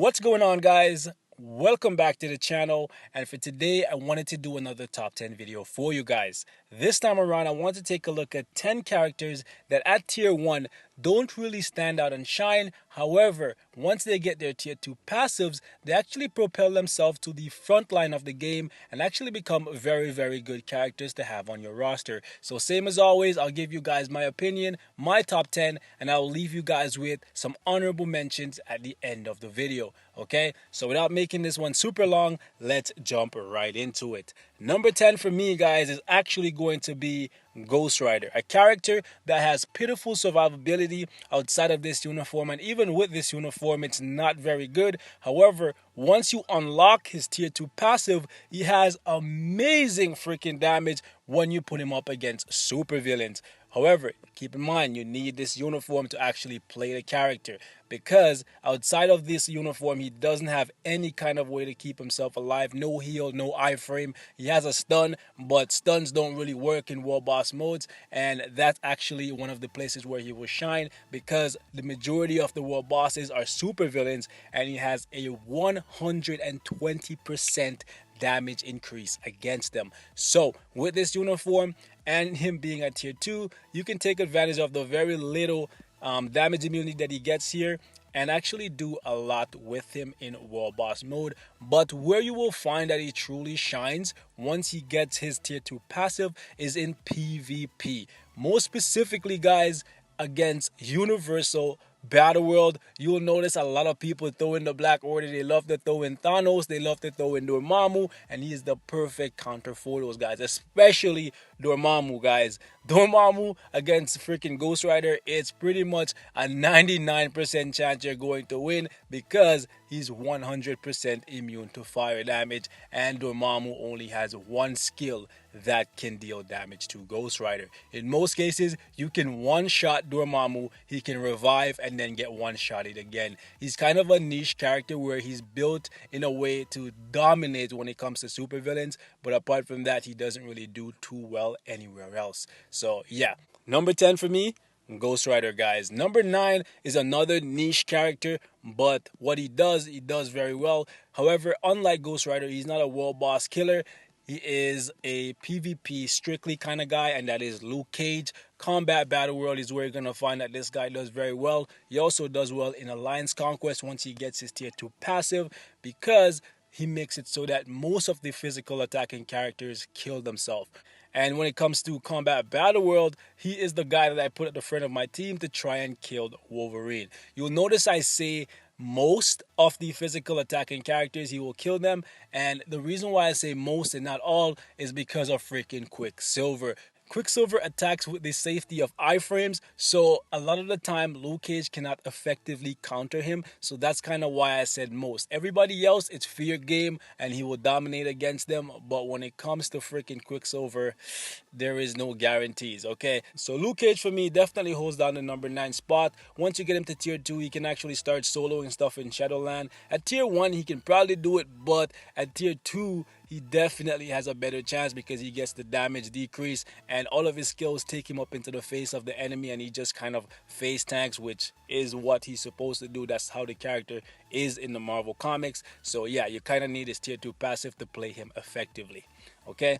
What's going on, guys? Welcome back to the channel, and for today I wanted to do another top 10 video for you guys. This time around I want to take a look at 10 characters that at tier 1 don't really stand out and shine. However, once they get their tier 2 passives, they actually propel themselves to the front line of the game and actually become very good characters to have on your roster. So same as always, I'll give you guys my opinion, my top 10, and I'll leave you guys with some honorable mentions at the end of the video. Okay, so without making this one super long, let's jump right into it. Number 10 for me, guys, is actually going to be Ghost Rider, a character that has pitiful survivability outside of this uniform, and even with this uniform it's not very good. However, once you unlock his tier 2 passive, he has amazing freaking damage when you put him up against super villains. However, keep in mind, you need this uniform to actually play the character, because outside of this uniform, he doesn't have any kind of way to keep himself alive. No heal, no iframe. He has a stun, but stuns don't really work in War Boss modes, and that's actually one of the places where he will shine, because the majority of the War Bosses are super villains, and he has a 120% damage increase against them. So with this uniform and him being at tier 2, you can take advantage of the very little damage immunity that he gets here and actually do a lot with him in War Boss mode. But where you will find that he truly shines once he gets his tier 2 passive is in PvP. Most specifically, guys, against Universal Battle World. You'll notice a lot of people throw in the Black Order. They love to throw in Thanos, they love to throw in Dormammu, and he is the perfect counter for those guys, especially Dormammu, guys. Dormammu against freaking Ghost Rider, it's pretty much a 99% chance you're going to win, because he's 100% immune to fire damage, and Dormammu only has one skill that can deal damage to Ghost Rider. In most cases, you can one-shot Dormammu, he can revive and then get one-shotted again. He's kind of a niche character where he's built in a way to dominate when it comes to supervillains, but apart from that, he doesn't really do too well anywhere else. So yeah, number 10 for me, Ghost Rider, guys. Number 9 is another niche character, but what he does very well. However, unlike Ghost Rider, he's not a world boss killer. He is a PvP strictly kind of guy, and that is Luke Cage. Combat Battle World is where you're going to find that this guy does very well. He also does well in Alliance Conquest once he gets his tier 2 passive, because he makes it so that most of the physical attacking characters kill themselves. And when it comes to Combat Battle World, he is the guy that I put at the front of my team to try and kill Wolverine. You'll notice I say most of the physical attacking characters, he will kill them. And the reason why I say most and not all is because of freaking Quicksilver. Quicksilver attacks with the safety of iframes, so a lot of the time Luke Cage cannot effectively counter him, so that's kind of why I said most. Everybody else, it's fair game and he will dominate against them, but when it comes to freaking Quicksilver, there is no guarantees, okay? So Luke Cage for me definitely holds down the number 9 spot. Once you get him to tier 2, he can actually start soloing stuff in Shadowland. At tier 1, he can probably do it, but at tier 2, he definitely has a better chance, because he gets the damage decrease and all of his skills take him up into the face of the enemy, and he just kind of face tanks, which is what he's supposed to do. That's how the character is in the Marvel comics. So yeah, you kind of need his tier 2 passive to play him effectively. Okay,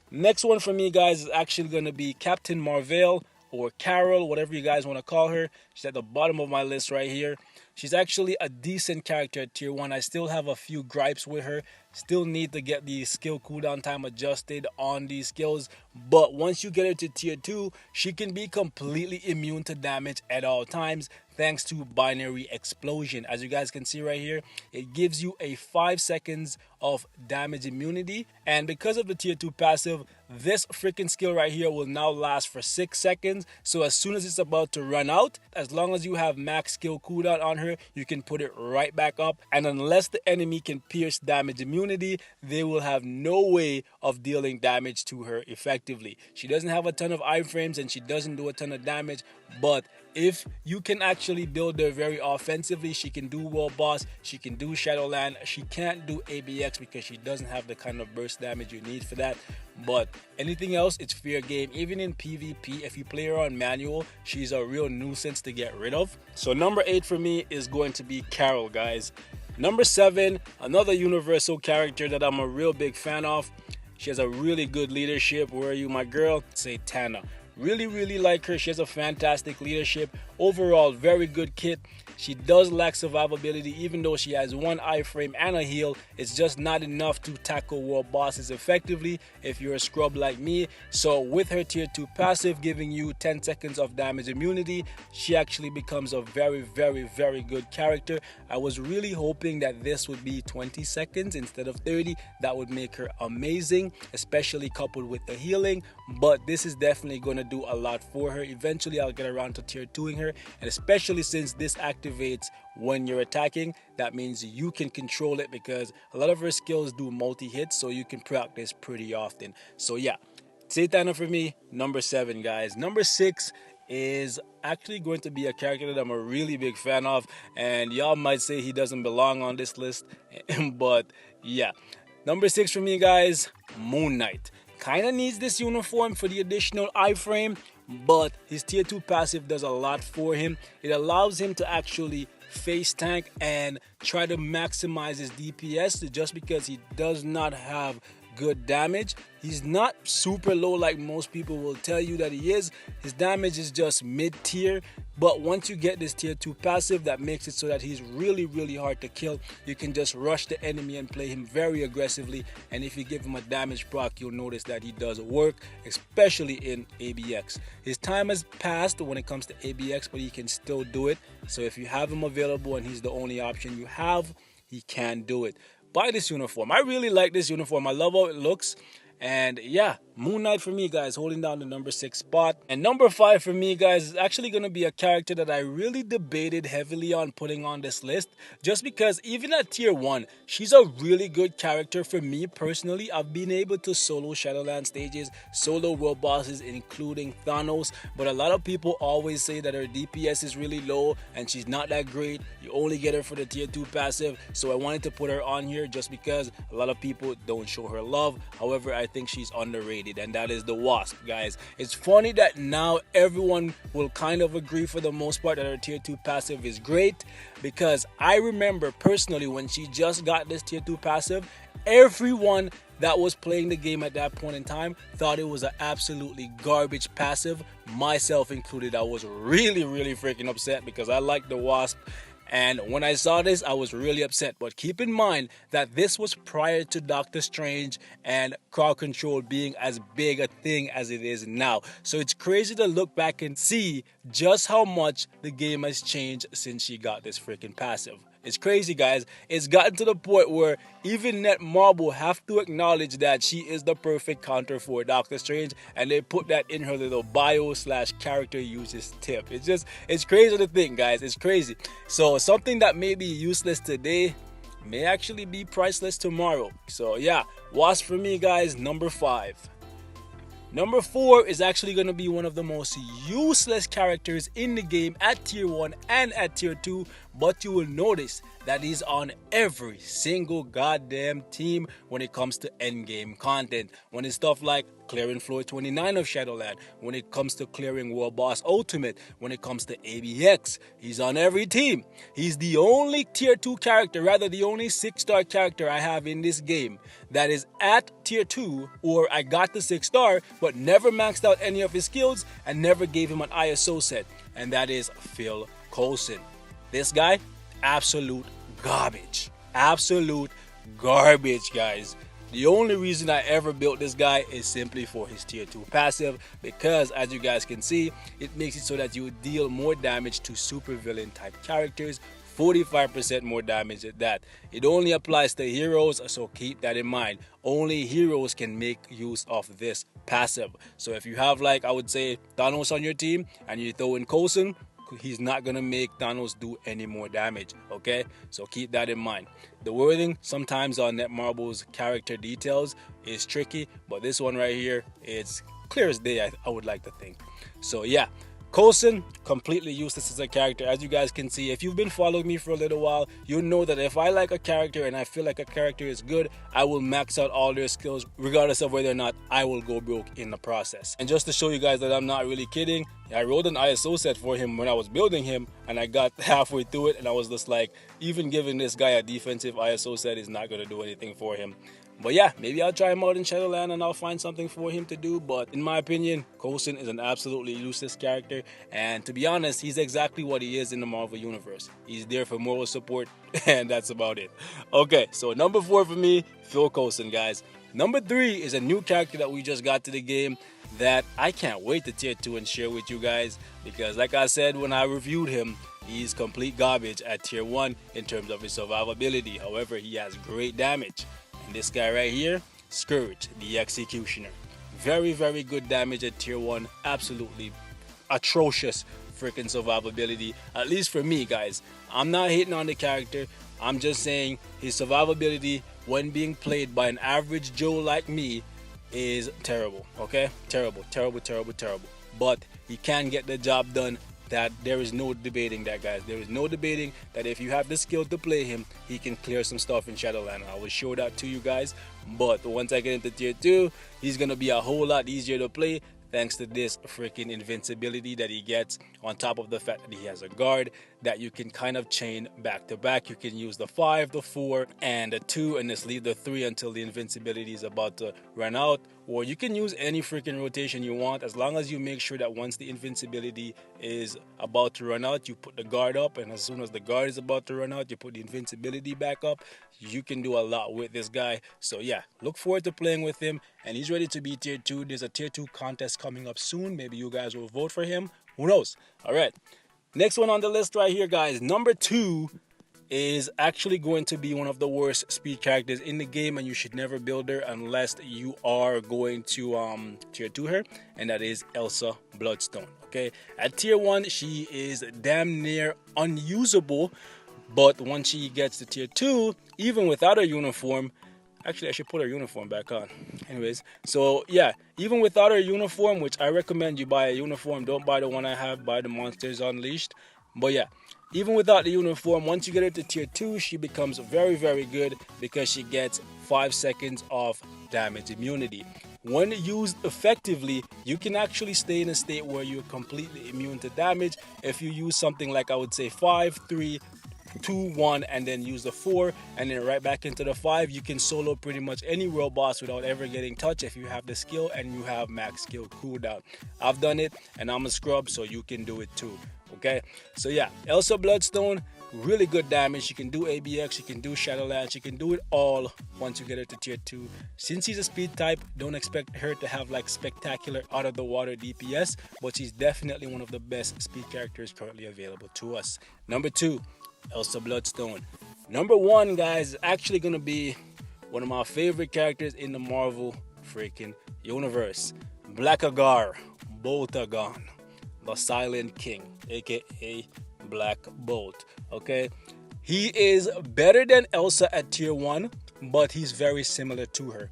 next one for me, guys, is actually going to be Captain Marvel, or Carol, whatever you guys want to call her. She's at the bottom of my list right here. She's actually a decent character at tier 1. I still have a few gripes with her. Still need to get the skill cooldown time adjusted on these skills. But once you get her to tier 2, she can be completely immune to damage at all times, thanks to Binary Explosion. As you guys can see right here, it gives you a 5 seconds of damage immunity. And because of the tier 2 passive, this freaking skill right here will now last for 6 seconds. So as soon as it's about to run out, as long as you have max skill cooldown on her, you can put it right back up. And unless the enemy can pierce damage immunity, they will have no way of dealing damage to her effectively. She doesn't have a ton of iframes and she doesn't do a ton of damage, but if you can actually build her very offensively, she can do World Boss, she can do Shadowland. She can't do ABX because she doesn't have the kind of burst damage you need for that. But anything else, it's fair game. Even in PvP, if you play her on manual, she's a real nuisance to get rid of. So number 8 for me is going to be Carol, guys. Number 7, another universal character that I'm a real big fan of. She has a really good leadership. Where are you, my girl? Say Tana. Really, really like her. She has a fantastic leadership. Overall, very good kit. She does lack survivability, even though she has one iframe and a heal. It's just not enough to tackle world bosses effectively if you're a scrub like me. So with her tier 2 passive giving you 10 seconds of damage immunity, she actually becomes a very, very, very good character. I was really hoping that this would be 20 seconds instead of 30. That would make her amazing, especially coupled with the healing. But this is definitely going to do a lot for her. Eventually, I'll get around to tier 2ing her, and especially since this activates when you're attacking, that means you can control it because a lot of her skills do multi-hits, so you can practice pretty often. So yeah, Satana for me, number 7, guys. Number 6 is actually going to be a character that I'm a really big fan of, and y'all might say he doesn't belong on this list, but yeah. Number 6 for me, guys, Moon Knight. Kind of needs this uniform for the additional iframe, but his tier 2 passive does a lot for him. It allows him to actually face tank and try to maximize his DPS just because he does not have good damage. He's not super low like most people will tell you that he is. His damage is just mid-tier, but once you get this tier 2 passive, that makes it so that he's really, really hard to kill. You can just rush the enemy and play him very aggressively, and if you give him a damage proc, you'll notice that he does work, especially in ABX. His time has passed when it comes to ABX, but he can still do it. So if you have him available and he's the only option you have, he can do it. Buy this uniform. I really like this uniform. I love how it looks. And yeah, Moon Knight for me, guys, holding down the number 6 spot. And number 5 for me, guys, is actually going to be a character that I really debated heavily on putting on this list. Just because even at tier 1, she's a really good character for me personally. I've been able to solo Shadowland stages, solo world bosses, including Thanos. But a lot of people always say that her DPS is really low and she's not that great. You only get her for the tier 2 passive. So I wanted to put her on here just because a lot of people don't show her love. However, I think she's underrated, and that is the Wasp, guys. It's funny that now everyone will kind of agree for the most part that her tier 2 passive is great, because I remember personally when she just got this tier 2 passive, everyone that was playing the game at that point in time thought it was an absolutely garbage passive, myself included. I was really, really freaking upset because I like the Wasp. And when I saw this, I was really upset. But keep in mind that this was prior to Doctor Strange and crowd control being as big a thing as it is now. So it's crazy to look back and see just how much the game has changed since she got this freaking passive. It's crazy, guys. It's gotten to the point where even Netmarble have to acknowledge that she is the perfect counter for Doctor Strange, and they put that in her little bio/character uses tip. It's crazy to think, guys. It's crazy. So something that may be useless today may actually be priceless tomorrow. So yeah, Wasp for me, guys, number 5. Number 4 is actually going to be one of the most useless characters in the game at tier 1 and at tier 2, but you will notice that he's on every single goddamn team when it comes to endgame content. When it's stuff like clearing floor 29 of Shadowland, when it comes to clearing World Boss Ultimate, when it comes to ABX, he's on every team. He's the only tier 2 character, rather the only 6-star character I have in this game that is at tier 2, or I got the 6-star but never maxed out any of his skills and never gave him an ISO set, and that is Phil Coulson. This guy, absolute garbage. Absolute garbage, guys. The only reason I ever built this guy is simply for his tier 2 passive, because as you guys can see, it makes it so that you deal more damage to supervillain type characters, 45% more damage at that. It only applies to heroes, so keep that in mind. Only heroes can make use of this passive. So if you have, like, I would say Thanos on your team and you throw in Coulson, he's not gonna make Thanos do any more damage, okay? So keep that in mind. The wording sometimes on Netmarble's character details is tricky, but this one right here, it's clear as day, I would like to think. So yeah, Coulson, completely useless as a character. As you guys can see, if you've been following me for a little while, you know that if I like a character and I feel like a character is good, I will max out all their skills regardless of whether or not I will go broke in the process. And just to show you guys that I'm not really kidding, I wrote an ISO set for him when I was building him, and I got halfway through it and I was just like, even giving this guy a defensive ISO set is not going to do anything for him. But yeah, maybe I'll try him out in Shadowland and I'll find something for him to do. But in my opinion, Coulson is an absolutely useless character. And to be honest, he's exactly what he is in the Marvel Universe. He's there for moral support, and that's about it. Okay, so number 4 for me, Phil Coulson, guys. Number 3 is a new character that we just got to the game that I can't wait to tier 2 and share with you guys. Because like I said when I reviewed him, he's complete garbage at tier 1 in terms of his survivability. However, he has great damage. And this guy right here, Skurge, the Executioner. Very, very good damage at tier 1. Absolutely atrocious freaking survivability. At least for me, guys. I'm not hating on the character. I'm just saying his survivability when being played by an average Joe like me is terrible. Okay? Terrible, terrible, terrible, terrible. But he can get the job done. That there is no debating that, guys. There is no debating that if you have the skill to play him, he can clear some stuff in Shadowland. I will show that to you guys. But once I get into tier 2, he's gonna be a whole lot easier to play thanks to this freaking invincibility that he gets, on top of the fact that he has a guard that you can kind of chain back to back. You can use the 5, the 4, and the 2, and just leave the 3 until the invincibility is about to run out. Or you can use any freaking rotation you want, as long as you make sure that once the invincibility is about to run out, you put the guard up, and as soon as the guard is about to run out, you put the invincibility back up. You can do a lot with this guy. So yeah, look forward to playing with him, and he's ready to be tier 2. There's a tier 2 contest coming up soon. Maybe you guys will vote for him. Who knows? All right. Next one on the list right here, guys. Number 2 is actually going to be one of the worst speed characters in the game, and you should never build her unless you are going to tier 2 her, and that is Elsa Bloodstone. Okay, at tier 1 she is damn near unusable, but once she gets to tier 2, even without her uniform, actually I should put her uniform back on. Anyways, so yeah, even without her uniform, which I recommend you buy a uniform, don't buy the one I have, buy the Monsters Unleashed. But yeah, even without the uniform, once you get her to tier 2, she becomes very, very good because she gets 5 seconds of damage immunity. When used effectively, you can actually stay in a state where you're completely immune to damage if you use something like, I would say, 5, 3, 2, 1, and then use the 4, and then right back into the 5. You can solo pretty much any world boss without ever getting touched if you have the skill and you have max skill cooldown. I've done it, and I'm a scrub, so you can do it too. Okay, so yeah, Elsa Bloodstone, really good damage. She can do ABX, she can do Shadowland, she can do it all once you get her to tier 2. Since she's a speed type, don't expect her to have like spectacular out of the water DPS, but she's definitely one of the best speed characters currently available to us. Number 2, Elsa Bloodstone. Number 1, guys, is actually gonna be one of my favorite characters in the Marvel freaking universe. Blackagar Boltagon, the Silent King, aka Black Bolt. Okay, he is better than Elsa at tier 1, but he's very similar to her.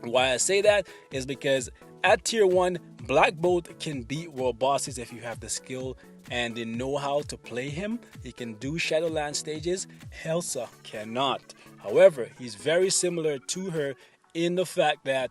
Why I say that is because at tier 1, Black Bolt can beat world bosses if you have the skill and the know-how to play him. He can do Shadowland stages. Elsa cannot. However, he's very similar to her in the fact that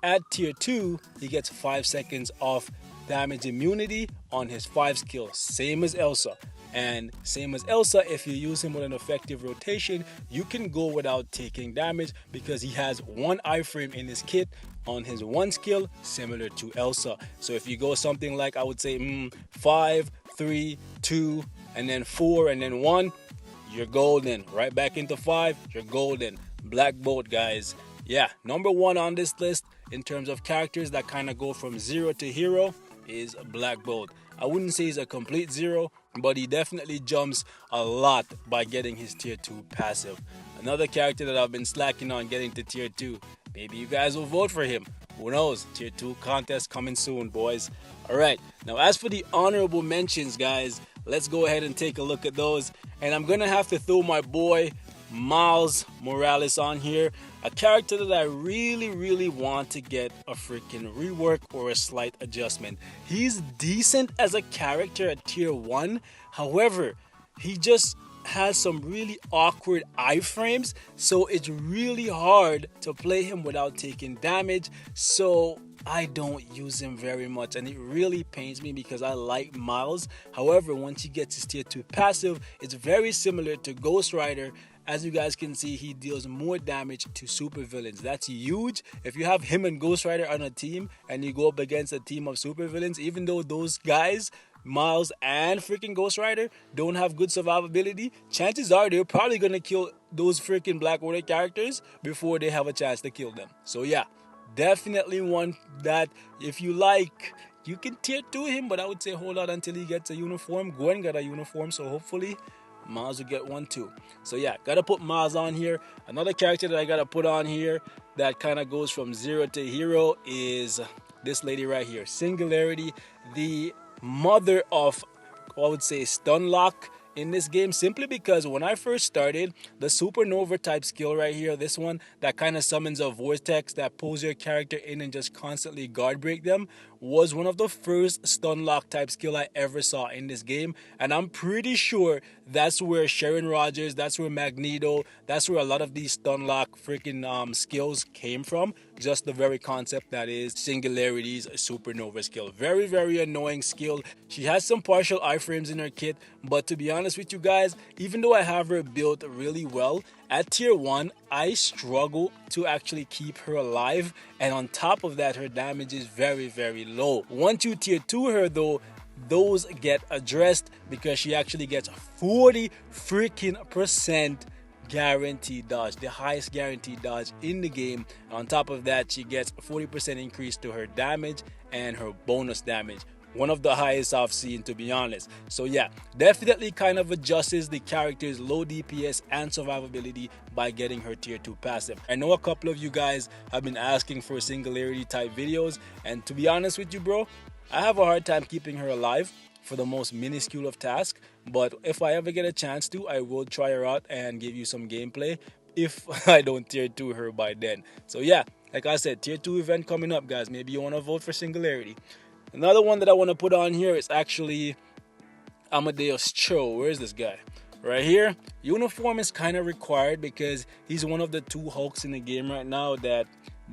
at tier 2, he gets 5 seconds of damage immunity on his 5 skill, same as Elsa. And same as Elsa, if you use him with an effective rotation, you can go without taking damage because he has 1 iframe in his kit on his 1 skill, similar to Elsa. So if you go something like, I would say 5, 3, 2, and then 4, and then 1, you're golden. Right back into 5, you're golden. Black Bolt, guys. Yeah, number 1 on this list in terms of characters that kind of go from 0 to hero is Black Bolt. I wouldn't say he's a complete 0, but he definitely jumps a lot by getting his tier 2 passive. Another character that I've been slacking on getting to tier 2. Maybe you guys will vote for him. Who knows? Tier 2 contest coming soon, boys. Alright, now as for the honorable mentions, guys, let's go ahead and take a look at those. And I'm gonna have to throw my boy Miles Morales on here, a character that I really want to get a freaking rework or a slight adjustment. He's decent as a character at tier 1, however, he just has some really awkward iframes, so it's really hard to play him without taking damage, so I don't use him very much, and it really pains me because I like Miles. However, once he gets his tier 2 passive, it's very similar to Ghost Rider. As you guys can see, he deals more damage to supervillains. That's huge. If you have him and Ghost Rider on a team and you go up against a team of supervillains, even though those guys, Miles and freaking Ghost Rider, don't have good survivability, chances are they're probably gonna kill those freaking Black Order characters before they have a chance to kill them. So yeah, definitely one that if you like, you can tier 2 him, but I would say hold out until he gets a uniform. Gwen got a uniform, so hopefully Miles will get one too. So yeah, gotta put Miles on here. Another character that I gotta put on here that kind of goes from 0 to hero is this lady right here, Singularity, the mother of, I would say, stun lock in this game, simply because when I first started, the supernova type skill right here, this one that kind of summons a vortex that pulls your character in and just constantly guard break them, was one of the first stun lock type skill I ever saw in this game, and I'm pretty sure that's where Sharon Rogers, that's where Magneto, that's where a lot of these stun lock freaking skills came from. Just the very concept that is Singularity's supernova skill. Very annoying skill. She has some partial iframes in her kit, but to be honest with you guys, even though I have her built really well, at tier 1, I struggle to actually keep her alive, and on top of that, her damage is very low. Once you tier 2 her though, those get addressed because she actually gets 40 freaking percent guaranteed dodge, the highest guaranteed dodge in the game. On top of that, she gets 40% increase to her damage and her bonus damage. One of the highest I've seen, to be honest. So yeah, definitely kind of adjusts the character's low DPS and survivability by getting her tier 2 passive. I know a couple of you guys have been asking for Singularity type videos, and to be honest with you, bro, I have a hard time keeping her alive for the most minuscule of tasks, but if I ever get a chance to, I will try her out and give you some gameplay if I don't tier 2 her by then. So yeah, like I said, tier 2 event coming up, guys. Maybe you want to vote for Singularity. Another one that I want to put on here is actually Amadeus Cho. Where is this guy? Right here. Uniform is kind of required because he's one of the 2 Hulks in the game right now that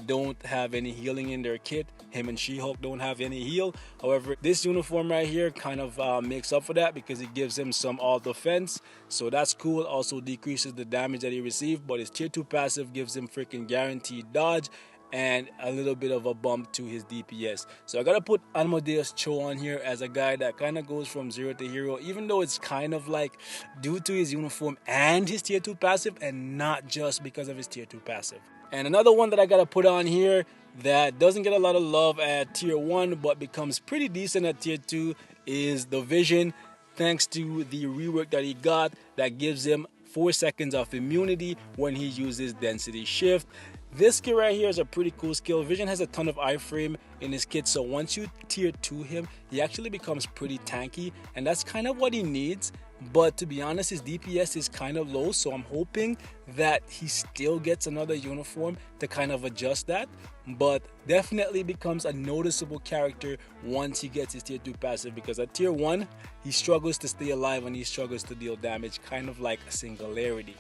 don't have any healing in their kit. Him and She-Hulk don't have any heal. However, this uniform right here kind of makes up for that because it gives him some all defense. So that's cool. Also decreases the damage that he received, but his tier 2 passive gives him freaking guaranteed dodge and a little bit of a bump to his DPS. So I gotta put Amadeus Cho on here as a guy that kind of goes from 0 to hero, even though it's kind of like due to his uniform and his tier 2 passive, and not just because of his tier 2 passive. And another one that I gotta put on here that doesn't get a lot of love at tier 1 but becomes pretty decent at tier 2 is the Vision, thanks to the rework that he got that gives him 4 seconds of immunity when he uses density shift. This skill right here is a pretty cool skill. Vision has a ton of iframe in his kit, so once you tier 2 him, he actually becomes pretty tanky, and that's kind of what he needs. But to be honest, his DPS is kind of low, so I'm hoping that he still gets another uniform to kind of adjust that. But definitely becomes a noticeable character once he gets his tier 2 passive, because at tier 1, he struggles to stay alive and he struggles to deal damage, kind of like a Singularity.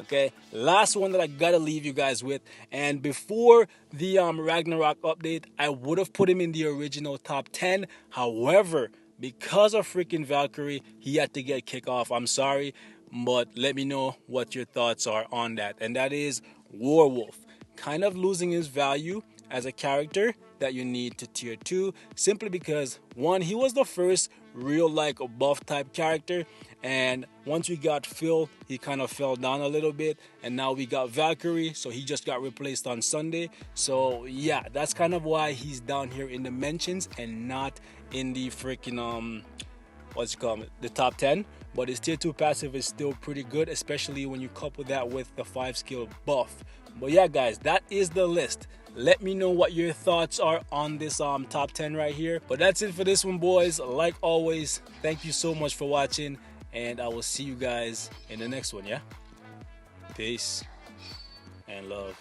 Okay, last one that I gotta leave you guys with, and before the Ragnarok update, I would have put him in the original top 10. However, because of freaking Valkyrie, he had to get kicked off. I'm sorry, but let me know what your thoughts are on that. And that is Werewolf, kind of losing his value as a character that you need to tier 2, simply because 1, he was the first real like buff type character, and once we got Phil, he kind of fell down a little bit, and now we got Valkyrie, so he just got replaced on Sunday. So yeah, that's kind of why he's down here in the mentions and not in the freaking the top 10. But his tier 2 passive is still pretty good, especially when you couple that with the 5 skill buff. But yeah, guys, that is the list. Let me know what your thoughts are on this top 10 right here. But that's it for this one, boys. Like always, thank you so much for watching, and I will see you guys in the next one, yeah? Peace and love.